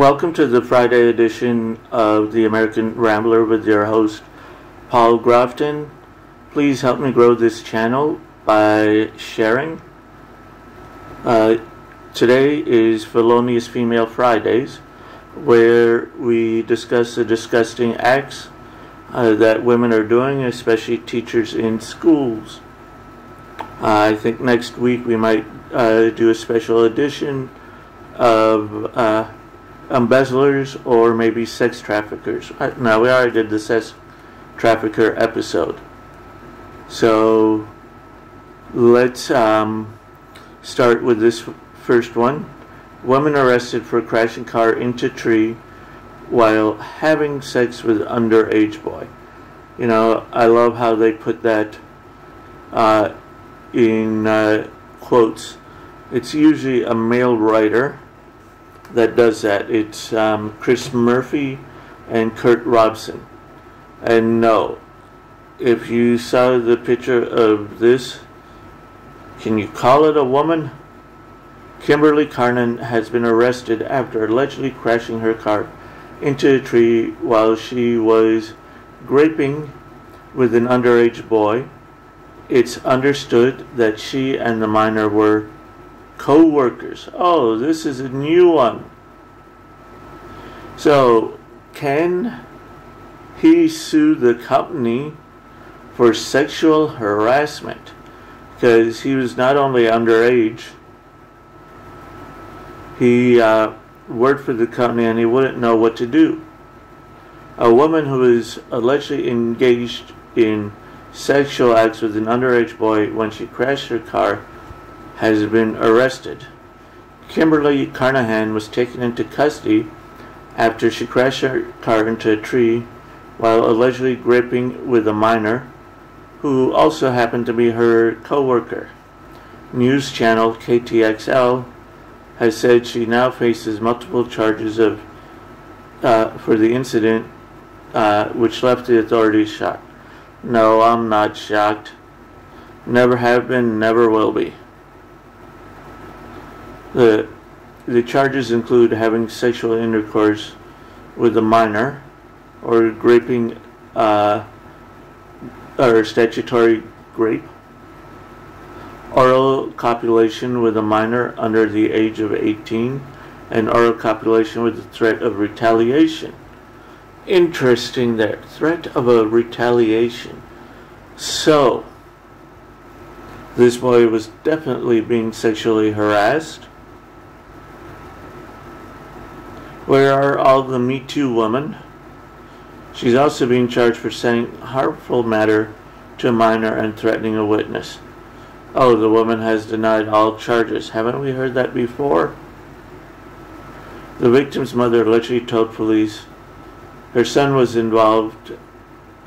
Welcome to the Friday edition of the American Rambler with your host, Paul Grafton. Please help me grow this channel by sharing. Today is Felonious Female Fridays, where we discuss the disgusting acts that women are doing, especially teachers in schools. I think next week we might do a special edition of embezzlers or maybe sex traffickers. No, we already did the sex trafficker episode. So let's start with this first one. Woman arrested for crashing car into tree while having sex with underage boy. You know, I love how they put that in quotes. It's usually a male writer that does that. It's Chris Murphy and Kurt Robson. And no, if you saw the picture of this, can you call it a woman? Kimberly Carnan has been arrested after allegedly crashing her car into a tree while she was graping with an underage boy. It's understood that she and the minor were co-workers. Oh, this is a new one. So, can he sue the company for sexual harassment? Because he was not only underage, he worked for the company and he wouldn't know what to do. A woman who is allegedly engaged in sexual acts with an underage boy when she crashed her car has been arrested. Kimberly Carnahan was taken into custody after she crashed her car into a tree while allegedly graping with a minor who also happened to be her co-worker. News channel KTXL has said she now faces multiple charges of for the incident, which left the authorities shocked. No, I'm not shocked. Never have been, never will be. The charges include having sexual intercourse with a minor, or graping, or statutory rape, oral copulation with a minor under the age of 18, and oral copulation with the threat of retaliation. Interesting there, threat of a retaliation. So, this boy was definitely being sexually harassed. Where are all the Me Too women? She's also being charged for saying harmful matter to a minor and threatening a witness. Oh, the woman has denied all charges. Haven't we heard that before? The victim's mother allegedly told police her son was involved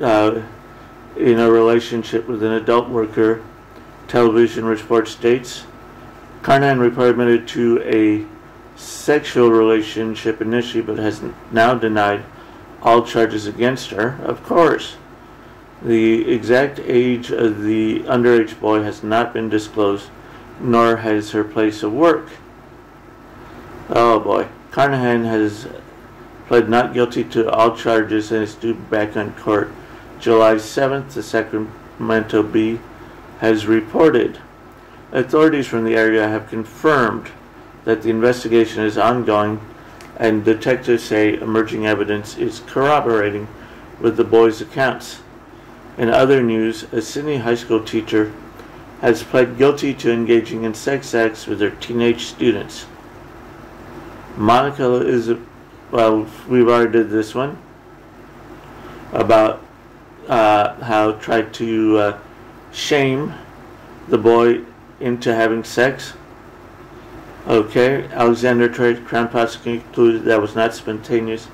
in a relationship with an adult worker. Television report states Carnan reported admitted to a sexual relationship initially, but has now denied all charges against her. Of course, the exact age of the underage boy has not been disclosed, nor has her place of work. Oh boy. Carnahan has pled not guilty to all charges and is due back on court July 7th, the Sacramento Bee has reported. Authorities from the area have confirmed that the investigation is ongoing, and detectives say emerging evidence is corroborating with the boy's accounts. In other news, a Sydney high school teacher has pled guilty to engaging in sex acts with her teenage students. Monica is, well, we've already did this one, about how tried to shame the boy into having sex. Okay, Alexander Trade, Crown prosecutor, concluded that was not spontaneous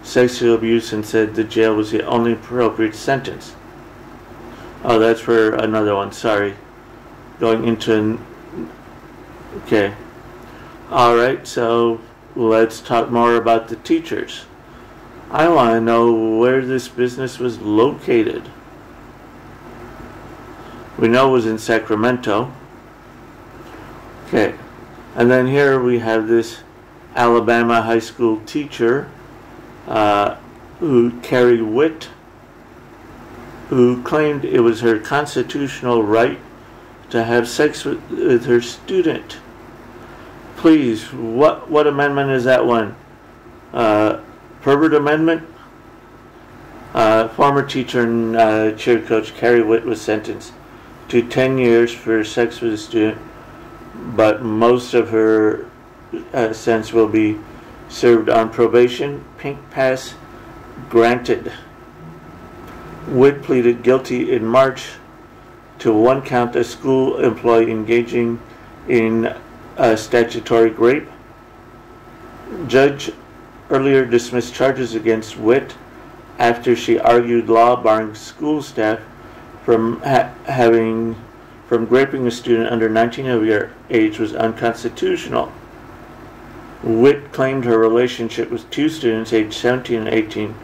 sexual abuse and said the jail was the only appropriate sentence. Oh, that's for another one, sorry. Going into okay. Alright, so let's talk more about the teachers. I want to know where this business was located. We know it was in Sacramento. Okay. And then here we have this Alabama high school teacher, Carrie Witt, who claimed it was her constitutional right to have sex with her student. Please, what amendment is that one? Pervert amendment? Former teacher and cheer coach Carrie Witt was sentenced to 10 years for sex with a student, but most of her sentence will be served on probation. Pink pass granted. Witt pleaded guilty in March to one count of school employee engaging in statutory rape. Judge earlier dismissed charges against Witt after she argued law barring school staff from raping a student under 19 years of age was unconstitutional. Witt claimed her relationship with two students aged 17 and 18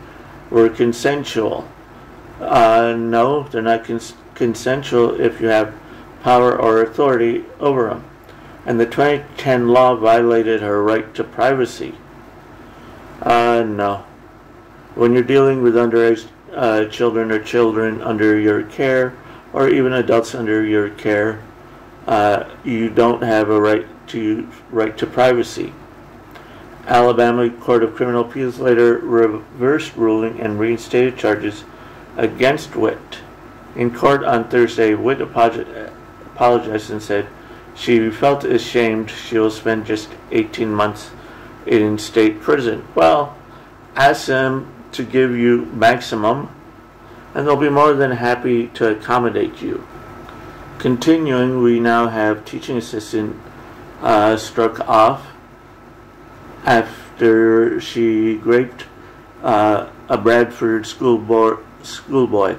were consensual. No, they're not consensual if you have power or authority over them. And the 2010 law violated her right to privacy. No. When you're dealing with underage children or children under your care, or even adults under your care, you don't have a right to privacy. Alabama Court of Criminal Appeals later reversed ruling and reinstated charges against Witt. In court on Thursday, Witt apologized and said she felt ashamed she will spend just 18 months in state prison. Well, ask them to give you maximum, and they'll be more than happy to accommodate you. Continuing, we now have teaching assistant struck off after she raped a Bradford schoolboy.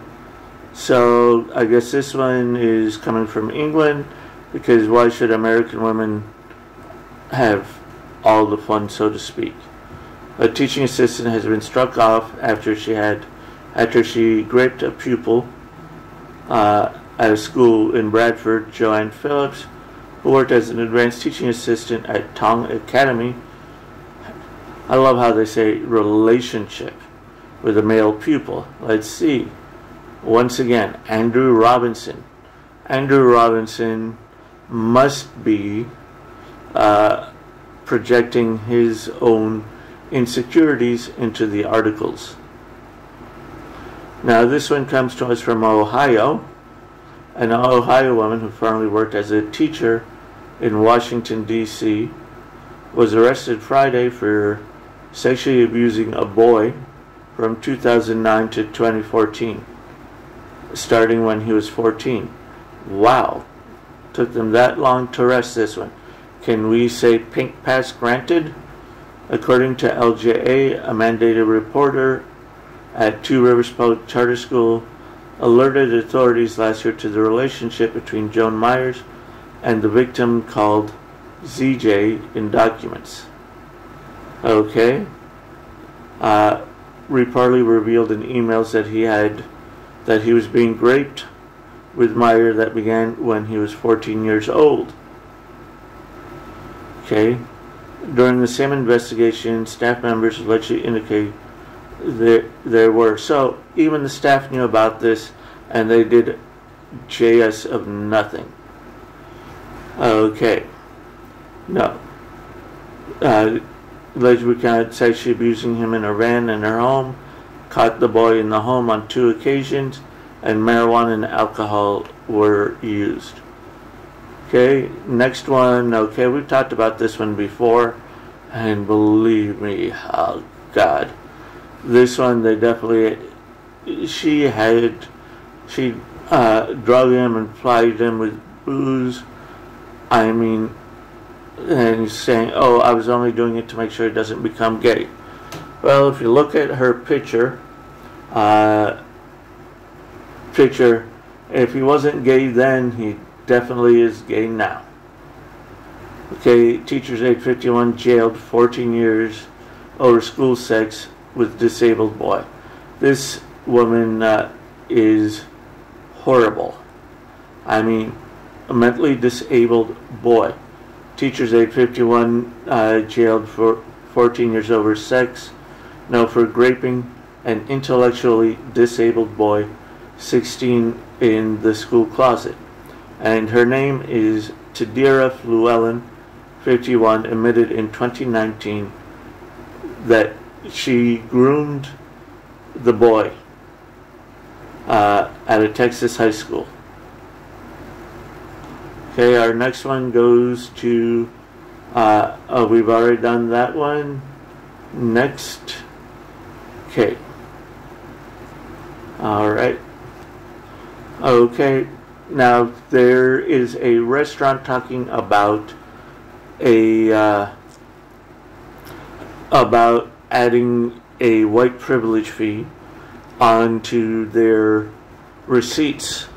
So I guess this one is coming from England, because why should American women have all the fun, so to speak? A teaching assistant has been struck off after she raped a pupil at a school in Bradford. Joanne Phillips, who worked as an advanced teaching assistant at Tong Academy, I love how they say relationship with a male pupil. Let's see. Once again, Andrew Robinson. Andrew Robinson must be projecting his own insecurities into the articles. Now this one comes to us from Ohio. An Ohio woman who formerly worked as a teacher in Washington, D.C. was arrested Friday for sexually abusing a boy from 2009 to 2014, starting when he was 14. Wow. Took them that long to arrest this one. Can we say pink pass granted? According to LJA, a mandated reporter at Two Rivers Public Charter School alerted authorities last year to the relationship between Joan Myers and the victim called ZJ in documents. Okay. Reportedly revealed in emails that he was being raped with Meyer that began when he was 14 years old. Okay. During the same investigation, staff members allegedly indicated there were. So even the staff knew about this, and they did JS of nothing. Okay. No. Allegedly counted sexually abusing him in a van in her home, caught the boy in the home on 2 occasions, and marijuana and alcohol were used. Okay, next one. Okay, we've talked about this one before, and believe me, oh God, this one they definitely. She drugged him and plied him with booze. I mean, and he's saying, "Oh, I was only doing it to make sure he doesn't become gay." Well, if you look at her picture, if he wasn't gay then, he definitely is gay now. Okay, teacher's age 51 jailed 14 years over school sex with disabled boy. This woman is horrible. I mean, a mentally disabled boy. Teacher's age 51 jailed for 14 years over sex. No for graping an intellectually disabled boy, 16, in the school closet. And her name is Tadira Llewellyn, 51, admitted in 2019 that she groomed the boy at a Texas high school. Okay, our next one goes to, we've already done that one. Next. Okay. Alright. Okay, now there is a restaurant talking about about adding a white privilege fee onto their receipts.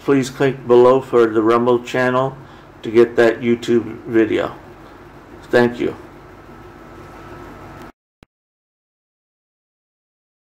Please click below for the Rumble channel to get that YouTube video. Thank you.